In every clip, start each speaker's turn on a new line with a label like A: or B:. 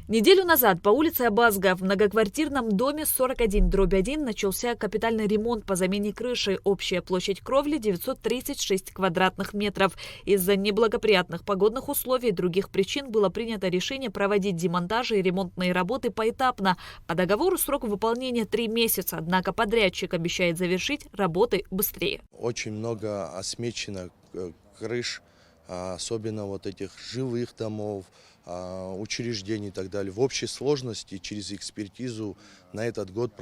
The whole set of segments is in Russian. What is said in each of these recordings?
A: Неделю назад по улице Абазга в многоквартирном доме 41/1 начался капитальный ремонт по замене крыши. Общая площадь кровли 936 квадратных метров. Из-за неблагоприятных погодных условий и других причин было принято решение проводить демонтажи и ремонтные работы поэтапно. По договору срок выполнения 3 месяца, однако подрядчик обещает завершить работы быстрее.
B: Очень много осмечено крыш, особенно вот этих жилых домов, учреждений и так далее. В общей сложности через экспертизу на этот год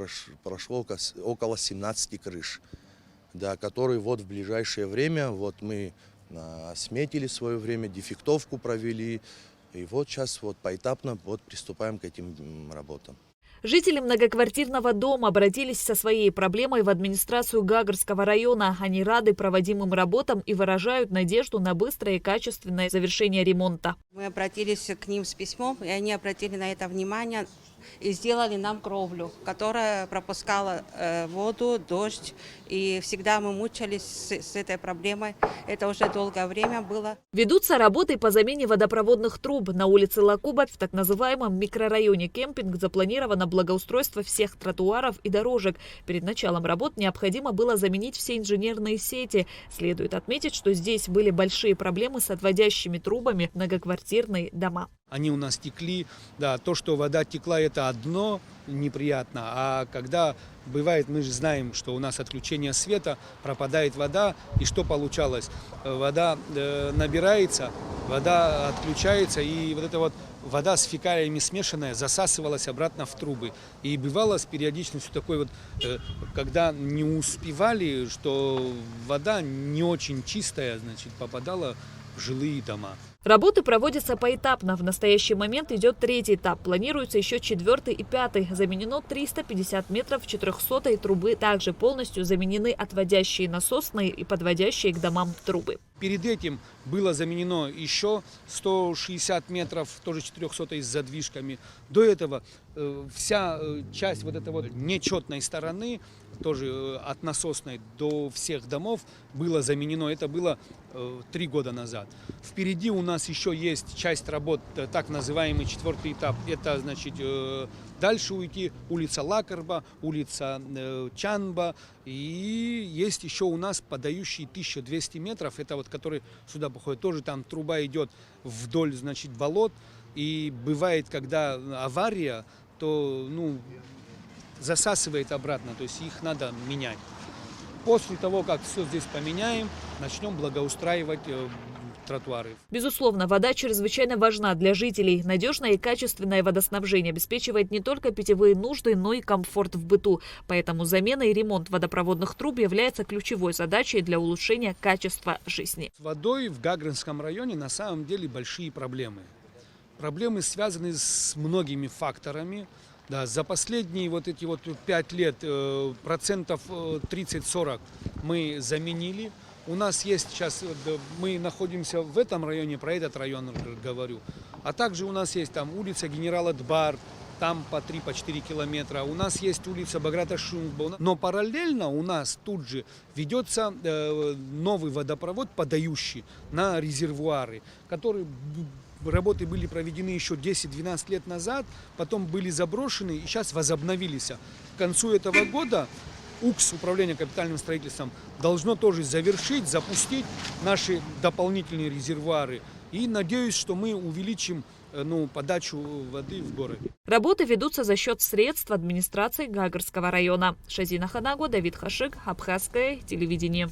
B: прошло около 17 крыш, да, которые вот в ближайшее время вот мы сметили в свое время, дефектовку провели, и вот сейчас вот поэтапно вот приступаем к этим работам.
A: Жители многоквартирного дома обратились со своей проблемой в администрацию Гагарского района. Они рады проводимым работам и выражают надежду на быстрое и качественное завершение ремонта.
C: Мы обратились к ним с письмом, и они обратили на это внимание и сделали нам кровлю, которая пропускала воду, дождь. И всегда мы мучались с этой проблемой. Это уже долгое время было.
A: Ведутся работы по замене водопроводных труб. На улице Лакуба в так называемом микрорайоне Кемпинг запланировано благоустройство всех тротуаров и дорожек. Перед началом работ необходимо было заменить все инженерные сети. Следует отметить, что здесь были большие проблемы с отводящими трубами в многоквартирные дома.
D: Они у нас текли, да, то, что вода текла, это одно неприятно, а когда бывает, мы же знаем, что у нас отключение света, пропадает вода, и что получалось? Вода набирается, вода отключается, и вот эта вот вода с фекалиями смешанная засасывалась обратно в трубы. И бывало с периодичностью такой вот, когда не успевали, что вода не очень чистая, значит, попадала в жилые дома.
A: Работы проводятся поэтапно. В настоящий момент идет 3-й этап. Планируется еще 4-й и 5-й. Заменено 350 метров 400-й трубы. Также полностью заменены отводящие насосные и подводящие к домам трубы.
D: Перед этим было заменено еще 160 метров, тоже 400-й с задвижками. До этого вся часть вот этой вот нечетной стороны, тоже от насосной до всех домов, было заменено. Это было 3 года назад. Впереди у нас еще есть часть работ, так называемый 4-й этап. Это значит дальше уйти улица Лакарба, улица Чанба. И есть еще у нас подающий 1200 метров, это вот который сюда походит. Тоже там труба идет вдоль, значит, болот. И бывает, когда авария, то засасывает обратно, то есть их надо менять. После того, как все здесь поменяем, начнем благоустраивать тротуары.
A: Безусловно, вода чрезвычайно важна для жителей. Надежное и качественное водоснабжение обеспечивает не только питьевые нужды, но и комфорт в быту. Поэтому замена и ремонт водопроводных труб является ключевой задачей для улучшения качества жизни.
D: С водой в Гагарском районе на самом деле большие проблемы. Проблемы связаны с многими факторами. Да, за последние вот эти вот 5 лет процентов 30-40 мы заменили. У нас есть сейчас, мы находимся в этом районе, про этот район говорю. А также у нас есть там улица Генерала Дбар, там по 3-4 километра. У нас есть улица Баграта Шумба. Но параллельно у нас тут же ведется новый водопровод, подающий на резервуары, которые... Работы были проведены еще 10-12 лет назад, потом были заброшены и сейчас возобновились. К концу этого года УКС, Управление капитальным строительством, должно тоже завершить, запустить наши дополнительные резервуары. И надеюсь, что мы увеличим подачу воды в городе.
A: Работы ведутся за счет средств администрации Гагарского района. Шазина Ханаго, Давид Хашик, Абхазское телевидение.